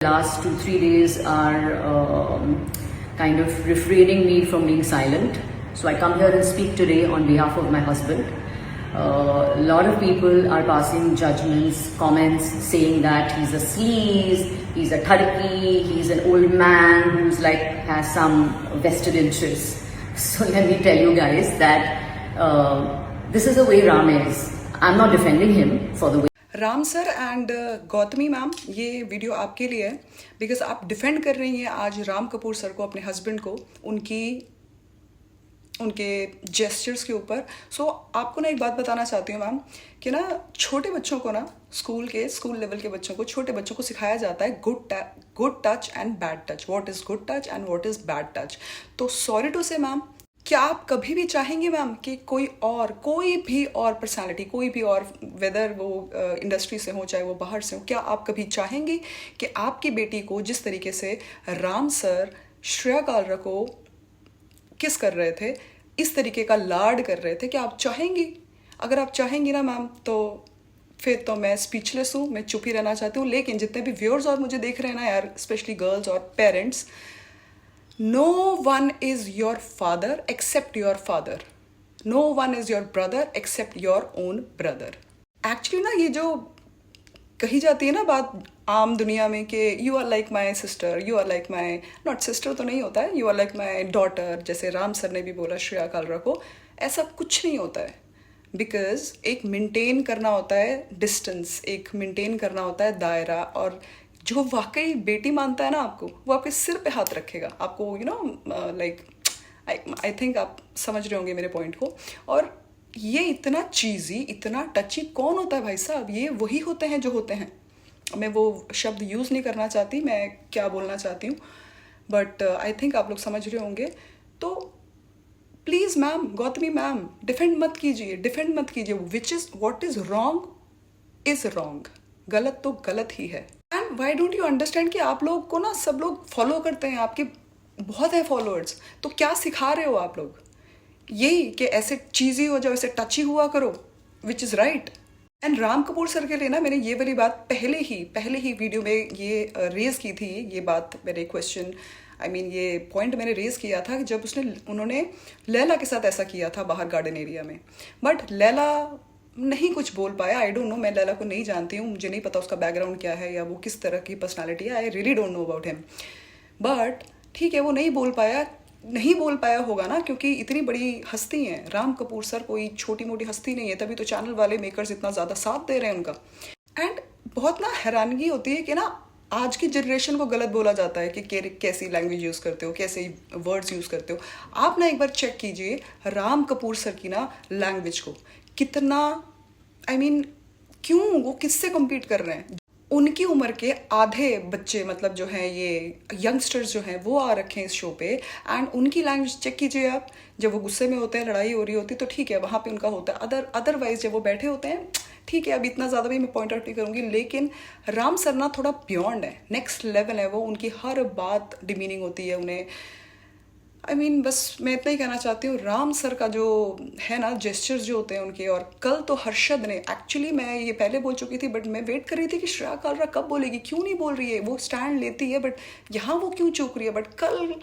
Last 2-3 days are kind of refraining me from being silent. So I come here and speak today on behalf of my husband. A lot of people are passing judgments, comments, saying that he's a sleaze, he's a thadki, he's an old man who's like has some vested interests. So let me tell you guys that this is the way Ram is. I'm not defending him for the way. Ram sir and Gautami ma'am, ये video आपके लिए है because आप defend कर रही हैं आज Ram Kapoor sir को, अपने हस्बैंड को, उनके जेस्चर्स के ऊपर। सो आपको ना एक बात बताना चाहती हूँ मैम कि ना छोटे बच्चों को ना स्कूल लेवल के बच्चों को, छोटे बच्चों को सिखाया जाता है good touch and bad touch, what is good touch and what is bad touch. तो सॉरी टू से मैम, क्या आप कभी भी चाहेंगे मैम कि कोई भी और पर्सनालिटी, कोई भी और, वेदर वो इंडस्ट्री से हो चाहे वो बाहर से हो, क्या आप कभी चाहेंगे कि आपकी बेटी को जिस तरीके से राम सर श्रेया कालरा को किस कर रहे थे, इस तरीके का लाड कर रहे थे, क्या आप चाहेंगी? अगर आप चाहेंगी ना मैम तो फिर तो मैं स्पीचलेस हूँ, मैं चुप ही रहना चाहती हूँ। लेकिन जितने भी व्यूअर्स और मुझे देख रहे हैं ना यार, स्पेशली गर्ल्स और parents, No one is your father except your father. No one is your brother except your own brother. Actually ना, ये जो कही जाती है ना बात आम दुनिया में कि you are like my sister, you are like my, not sister तो नहीं होता है, you are like my daughter, जैसे राम सर ने भी बोला श्रेया कालरा को, ऐसा कुछ नहीं होता है। बिकॉज एक मेंटेन करना होता है डिस्टेंस, एक मेंटेन करना होता है दायरा, और जो वाकई बेटी मानता है ना आपको, वो आपके सिर पे हाथ रखेगा आपको, you know, like I think आप समझ रहे होंगे मेरे पॉइंट को। और ये इतना चीज़ी, इतना टची कौन होता है भाई साहब? ये वही होते हैं जो होते हैं। मैं वो शब्द यूज़ नहीं करना चाहती, मैं क्या बोलना चाहती हूँ, बट आई थिंक आप लोग समझ रहे होंगे। तो please ma'am, Gautami ma'am, defend मत कीजिए। Which is what is wrong is wrong, गलत तो गलत ही है। And why don't you understand कि आप लोग को ना सब लोग फॉलो करते हैं, आपके बहुत है फॉलोअर्स, तो क्या सिखा रहे हो आप लोग? यही कि ऐसे चीज़ी हो जाओ, ऐसे टची हुआ करो, which is right. And Ram Kapoor sir के लिए ना मैंने ये वाली बात पहले ही वीडियो में ये रेज़ की थी, ये बात, मेरे क्वेश्चन, ये पॉइंट मैंने रेज़ किया था जब उन्होंने लैला के साथ ऐसा किया था बाहर गार्डन एरिया में। बट लैला नहीं कुछ बोल पाया। आई डोंट नो, मैं लैला को नहीं जानती हूँ, मुझे नहीं पता उसका बैकग्राउंड क्या है या वो किस तरह की पर्सनालिटी है। I really don't know about him. But ठीक है, वो नहीं बोल पाया होगा ना, क्योंकि इतनी बड़ी हस्ती हैं राम कपूर सर, कोई छोटी मोटी हस्ती नहीं है, तभी तो चैनल वाले मेकर्स इतना ज़्यादा साथ दे रहे हैं उनका। एंड बहुत ना हैरानगी होती है कि ना आज की जनरेशन को गलत बोला जाता है कि कैसी लैंग्वेज यूज़ करते हो, कैसे वर्ड्स यूज़ करते हो। आप ना एक बार चेक कीजिए राम कपूर सर की ना लैंग्वेज को, कितना क्यों वो किससे कम्पीट कर रहे हैं? उनकी उम्र के आधे बच्चे, मतलब जो हैं ये यंगस्टर्स जो हैं, वो आ रखे हैं इस शो पे। एंड उनकी लैंग्वेज चेक कीजिए आप, जब वो गुस्से में होते हैं, लड़ाई हो रही होती है तो ठीक है, वहाँ पे उनका होता है। अदरवाइज जब वो बैठे होते हैं, ठीक है, अब इतना ज़्यादा भी मैं पॉइंट आउट नहीं करूँगी, लेकिन राम सर ना थोड़ा बियॉन्ड है, नेक्स्ट लेवल है वो। उनकी हर बात डिमीनिंग होती है उन्हें। बस मैं इतना ही कहना चाहती हूँ, राम सर का जो है ना जेस्चर्स जो होते हैं उनके। और कल तो हर्षद ने, एक्चुअली मैं ये पहले बोल चुकी थी, बट मैं वेट कर रही थी कि श्रेया कालरा कब बोलेगी, क्यों नहीं बोल रही है, वो स्टैंड लेती है, बट यहाँ वो क्यों चूक रही है। बट कल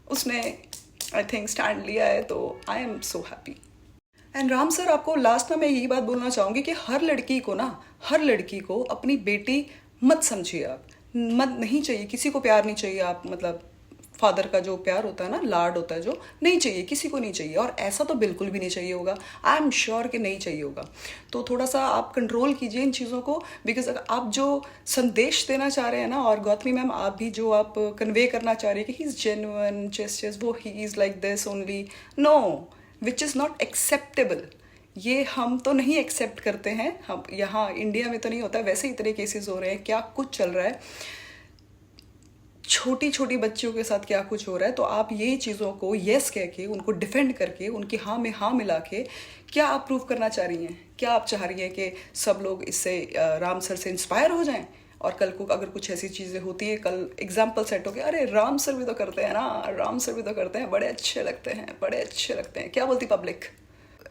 उसने आई थिंक स्टैंड लिया है, तो I am so happy. And Ram sir, आपको लास्ट में मैं यही बात बोलना चाहूँगी कि हर लड़की को अपनी बेटी मत समझिए आप, नहीं चाहिए किसी को प्यार नहीं चाहिए आप, मतलब फादर का जो प्यार होता है ना, लाड होता है जो, नहीं चाहिए, किसी को नहीं चाहिए। और ऐसा तो बिल्कुल भी नहीं चाहिए होगा, आई एम श्योर कि नहीं चाहिए होगा। तो थोड़ा सा आप कंट्रोल कीजिए इन चीज़ों को, बिकॉज अगर आप जो संदेश देना चाह रहे हैं ना, और गौतमी मैम आप भी जो आप कन्वे करना चाह रही है कि ही इज़ जेन्युइन, जस्ट वो ही is like this only, no, which is not acceptable. ये हम तो नहीं एक्सेप्ट करते हैं, हम यहाँ इंडिया में तो नहीं होता, वैसे इतने केसेस हो रहे हैं, क्या कुछ चल रहा है, छोटी बच्चियों के साथ क्या कुछ हो रहा है। तो आप ये चीज़ों को येस कह के, उनको डिफेंड करके, उनकी हाँ में हाँ मिला के, क्या आप प्रूव करना चाह रही हैं? क्या आप चाह रही हैं कि सब लोग इससे राम सर से इंस्पायर हो जाएं? और कल को अगर कुछ ऐसी चीज़ें होती है, कल एग्जाम्पल सेट हो गया, अरे राम सर भी तो करते हैं ना, राम सर भी तो करते हैं, बड़े अच्छे लगते हैं, क्या बोलती पब्लिक?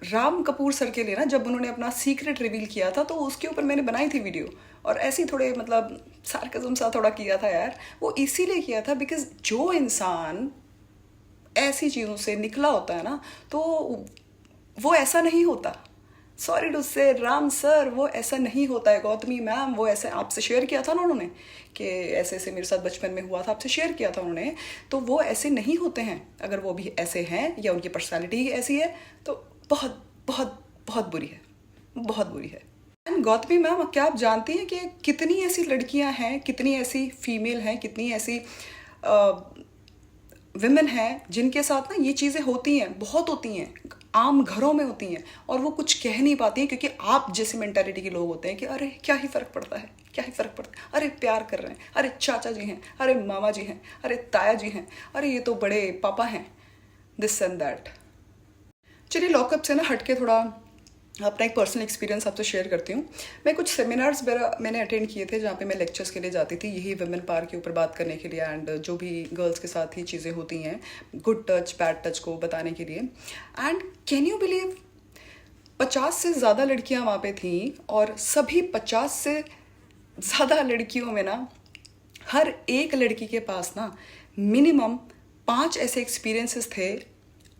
राम कपूर सर के लिए ना, जब उन्होंने अपना सीक्रेट रिवील किया था तो उसके ऊपर मैंने बनाई थी वीडियो, और ऐसे ही थोड़े मतलब सार्कज़म सा थोड़ा किया था यार। वो इसीलिए किया था बिकॉज जो इंसान ऐसी चीज़ों से निकला होता है ना, तो वो ऐसा नहीं होता। सॉरी टू से राम सर, वो ऐसा नहीं होता है। गौतमी मैम, वो ऐसे आपसे शेयर किया था ना उन्होंने कि ऐसे ऐसे मेरे साथ बचपन में हुआ था, आपसे शेयर किया था उन्होंने, तो वो ऐसे नहीं होते हैं। अगर वो भी ऐसे हैं या उनकी पर्सनालिटी ही ऐसी है तो बहुत बहुत बहुत बुरी है, बहुत बुरी है। एंड गौतमी मैम, क्या आप जानती हैं कि कितनी ऐसी लड़कियां हैं, कितनी ऐसी फीमेल हैं, कितनी ऐसी विमेन हैं जिनके साथ ना ये चीज़ें होती हैं, बहुत होती हैं, आम घरों में होती हैं, और वो कुछ कह नहीं पाती हैं क्योंकि आप जैसी मेंटालिटी के लोग होते हैं कि अरे क्या ही फ़र्क पड़ता है, क्या ही फ़र्क पड़ता है, अरे प्यार कर रहे हैं, अरे चाचा जी हैं, अरे मामा जी हैं, अरे ताया जी हैं, अरे ये तो बड़े पापा हैं, दिस एंड दैट। चलिए लॉकअप से ना हटके थोड़ा अपना एक पर्सनल एक्सपीरियंस आपसे शेयर करती हूँ। मैं कुछ सेमिनार्स मैंने अटेंड किए थे जहाँ पे मैं लेक्चर्स के लिए जाती थी, यही वुमेन पावर के ऊपर बात करने के लिए, एंड जो भी गर्ल्स के साथ ही चीज़ें होती हैं, गुड टच बैड टच को बताने के लिए। एंड कैन यू बिलीव 50 से ज़्यादा लड़कियाँ वहाँ पे थीं, और सभी 50 से ज़्यादा लड़कियों में ना हर एक लड़की के पास ना मिनिमम 5 ऐसे एक्सपीरियंसेस थे।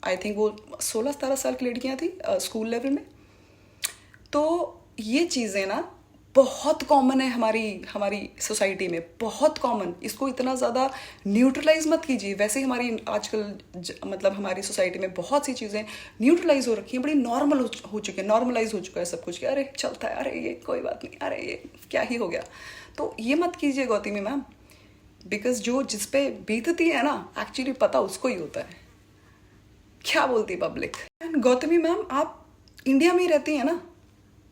आई थिंक वो 16-17 साल की लड़कियाँ थी स्कूल लेवल में। तो ये चीज़ें ना बहुत कॉमन है हमारी सोसाइटी में, बहुत कॉमन। इसको इतना ज़्यादा न्यूट्रलाइज मत कीजिए। वैसे ही हमारी आजकल मतलब हमारी सोसाइटी में बहुत सी चीज़ें न्यूट्रलाइज हो रखी हैं, बड़ी नॉर्मल हो चुकी है, नॉर्मलाइज हो चुका है सब कुछ कि अरे चलता है, अरे ये कोई बात नहीं, अरे ये क्या ही हो गया। तो ये मत कीजिए गौतमी मैम, बिकॉज जो जिस पे बीतती है ना, एक्चुअली पता उसको ही होता है। क्या बोलती पब्लिक। गौतमी मैम, आप इंडिया में ही रहती हैं ना,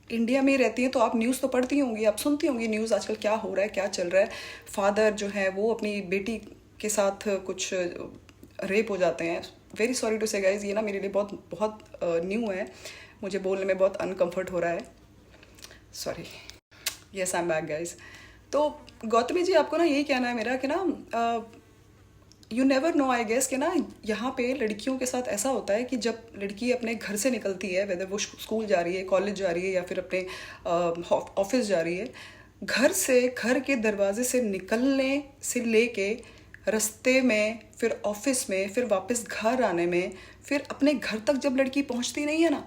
इंडिया में ही रहती हैं तो आप न्यूज़ तो पढ़ती होंगी, आप सुनती होंगी न्यूज़, आजकल क्या हो रहा है, क्या चल रहा है। फादर जो है वो अपनी बेटी के साथ कुछ रेप हो जाते हैं। वेरी सॉरी टू से गाइज, ये ना मेरे लिए बहुत बहुत न्यू है, मुझे बोलने में बहुत अनकम्फर्ट हो रहा है, sorry. Yes, I am back guys. तो गौतमी जी, आपको ना यही कहना है मेरा कि ना you never know, I guess, कि ना यहाँ पे लड़कियों के साथ ऐसा होता है कि जब लड़की अपने घर से निकलती है, वेदर वो स्कूल जा रही है, कॉलेज जा रही है, या फिर अपने ऑफिस जा रही है, घर के दरवाजे से निकलने से लेके रास्ते में, फिर ऑफिस में, फिर वापस घर आने में, फिर अपने घर तक जब लड़की पहुँचती नहीं है ना,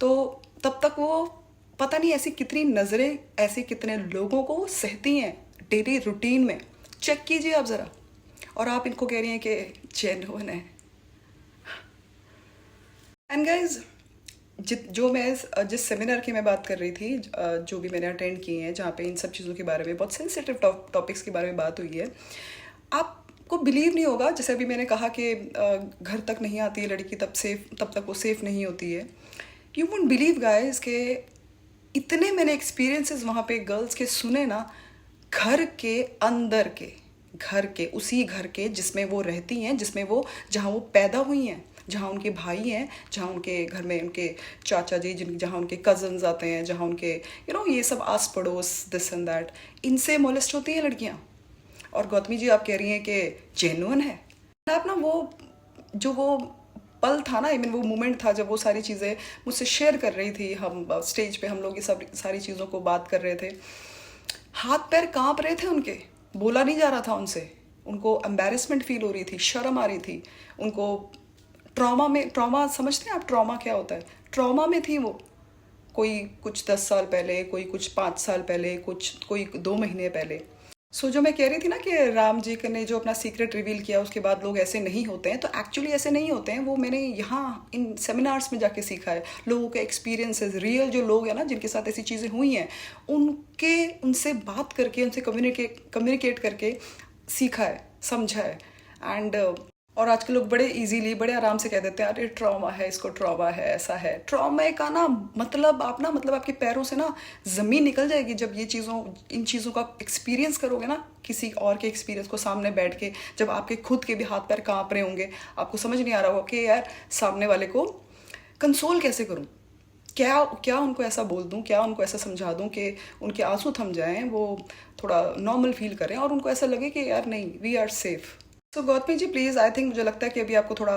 तो तब तक वो पता नहीं ऐसी कितनी नज़रें, ऐसे कितने लोगों को सहती हैं डेली रूटीन में। चेक कीजिए आप ज़रा, और आप इनको कह रही हैं कि जेन्युइन है। एंड गाइज, जिस सेमिनार की मैं बात कर रही थी, जो भी मैंने अटेंड किए हैं, जहाँ पे इन सब चीज़ों के बारे में, बहुत सेंसिटिव टॉपिक्स के बारे में बात हुई है, आपको बिलीव नहीं होगा। जैसे अभी मैंने कहा कि घर तक नहीं आती है लड़की तब तक वो सेफ़ नहीं होती है। यू वोंट बिलीव गाइज के इतने मैंने एक्सपीरियंसेस वहाँ पे गर्ल्स के सुने ना, घर के अंदर के, उसी घर के जिसमें वो रहती हैं, जहाँ वो पैदा हुई हैं, जहाँ उनके भाई हैं, जहाँ उनके घर में उनके चाचा जी, जहाँ उनके कज़न्स आते हैं, जहाँ उनके ये सब आस पड़ोस, दिस एंड दैट, इनसे मोलेस्ट होती हैं लड़कियाँ। और गौतमी जी, आप कह रही हैं कि जेन्युइन है। आप ना वो पल था ना, आई मीन वो मोमेंट था जब वो सारी चीज़ें मुझसे शेयर कर रही थी, हम स्टेज पे हम लोग ये सब सारी चीज़ों को बात कर रहे थे, हाथ पैर कांप रहे थे उनके, बोला नहीं जा रहा था उनसे, उनको एम्बैरेसमेंट फील हो रही थी, शर्म आ रही थी उनको। ट्रॉमा समझते हैं आप, ट्रॉमा क्या होता है? ट्रॉमा में थी वो, कोई कुछ 10 साल पहले, कोई कुछ 5 साल पहले, कोई 2 महीने पहले। सो जो मैं कह रही थी ना कि राम जी ने जो अपना सीक्रेट रिवील किया, उसके बाद लोग ऐसे नहीं होते हैं, तो एक्चुअली ऐसे नहीं होते हैं। वो मैंने यहाँ इन सेमिनार्स में जाके सीखा है, लोगों के एक्सपीरियंसेस, रियल जो लोग हैं ना जिनके साथ ऐसी चीज़ें हुई हैं, उनसे बात करके, उनसे कम्युनिकेट करके सीखा है, समझा है। एंड और आजकल लोग बड़े इजीली, बड़े आराम से कह देते हैं अरे ट्रॉमा है, इसको ट्रॉमा है, ऐसा है। ट्रॉमा का ना मतलब आपके पैरों से ना ज़मीन निकल जाएगी जब इन चीज़ों का एक्सपीरियंस करोगे ना, किसी और के एक्सपीरियंस को सामने बैठ के, जब आपके खुद के भी हाथ पैर काँप रहे होंगे, आपको समझ नहीं आ रहा होगा कि यार सामने वाले को कंसोल कैसे करूँ, क्या उनको ऐसा बोल दूँ, क्या उनको ऐसा समझा दूँ कि उनके आंसू थम जाएं, वो थोड़ा नॉर्मल फील करें और उनको ऐसा लगे कि यार नहीं, we are safe. So Gautami ji please, I think मुझे लगता है कि अभी आपको थोड़ा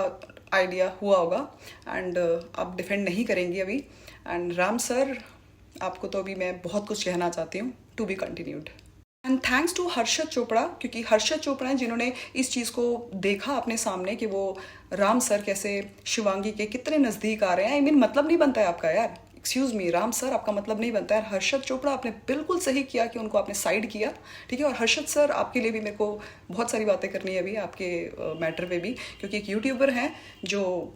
आइडिया हुआ होगा एंड आप डिफेंड नहीं करेंगी अभी। एंड राम सर, आपको तो अभी मैं बहुत कुछ कहना चाहती हूँ, to be continued. And thanks to Harshad Chopra, क्योंकि हर्षद चोपड़ा हैं जिन्होंने इस चीज़ को देखा अपने सामने कि वो राम सर कैसे शिवांगी के कितने नज़दीक आ रहे हैं। आई मीन मतलब नहीं बनता है आपका यार, एक्सक्यूज़ मी राम सर, आपका मतलब नहीं बनता है। हर्षद चोपड़ा, आपने बिल्कुल सही किया कि उनको आपने साइड किया, ठीक है। और हर्षद सर, आपके लिए भी मेरे को बहुत सारी बातें करनी है अभी आपके मैटर पे भी, क्योंकि एक यूट्यूबर हैं जो,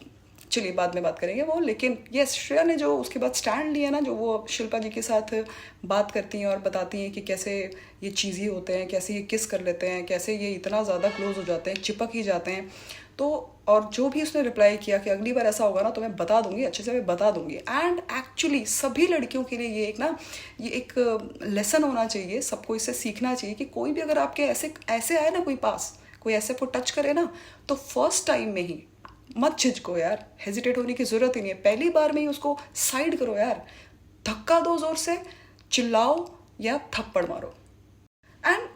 चलिए बाद में बात करेंगे वो। लेकिन ये श्रेया ने जो उसके बाद स्टैंड लिया ना, जो वो शिल्पा जी के साथ बात करती हैं और बताती हैं कि कैसे ये चीज़ ही होते हैं, कैसे ये किस कर लेते हैं, कैसे ये इतना ज़्यादा क्लोज हो जाते हैं, चिपक ही जाते हैं। तो और जो भी उसने रिप्लाई किया कि अगली बार ऐसा होगा ना तो मैं बता दूंगी, अच्छे से मैं बता दूंगी। एंड एक्चुअली सभी लड़कियों के लिए ये एक लेसन होना चाहिए, सबको इससे सीखना चाहिए कि कोई भी अगर आपके ऐसे आए ना, कोई पास कोई ऐसे को टच करे ना, तो फर्स्ट टाइम में ही मत झिझको यार, हेजिटेट होने की जरूरत ही नहीं है। पहली बार में ही उसको साइड करो यार, धक्का दो जोर से, चिल्लाओ या थप्पड़ मारो। एंड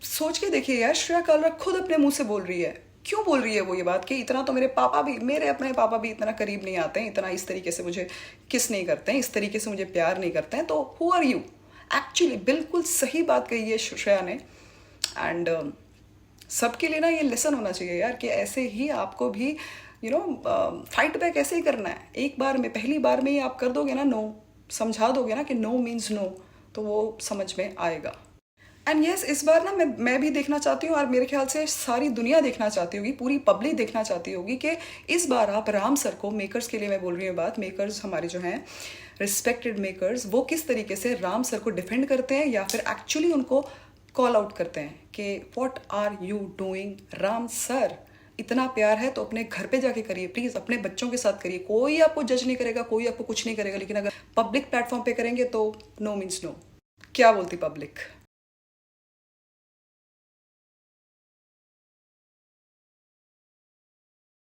सोच के देखिए यार, श्रेया कालरा खुद अपने मुंह से बोल रही है। क्यों बोल रही है वो ये बात कि इतना तो मेरे अपने पापा भी इतना करीब नहीं आते हैं, इतना इस तरीके से मुझे किस नहीं करते हैं, इस तरीके से मुझे प्यार नहीं करते हैं, तो हु आर यू। एक्चुअली बिल्कुल सही बात कही है श्रेया ने। एंड सबके लिए ना ये लेसन होना चाहिए यार कि ऐसे ही आपको भी फाइट बैक ऐसे ही करना है। एक बार में, पहली बार में ही आप कर दोगे ना नो, समझा दोगे ना कि नो मीन्स नो, तो वो समझ में आएगा। एंड यस, इस बार ना मैं भी देखना चाहती हूँ, और मेरे ख्याल से सारी दुनिया देखना चाहती होगी, पूरी पब्लिक देखना चाहती होगी कि इस बार आप राम सर को, मेकर्स के लिए मैं बोल रही हूँ बात, मेकर्स हमारे जो हैं रिस्पेक्टेड मेकर्स, वो किस तरीके से राम सर को डिफेंड करते हैं या फिर एक्चुअली उनको कॉल आउट करते हैं कि what are you doing Ram sir. इतना प्यार है तो अपने घर पे जाके करिए प्लीज, अपने बच्चों के साथ करिए। कोई आपको जज नहीं करेगा, कोई आपको कुछ नहीं करेगा, लेकिन अगर पब्लिक प्लेटफॉर्म पे करेंगे तो नो मीन्स नो। क्या बोलती पब्लिक?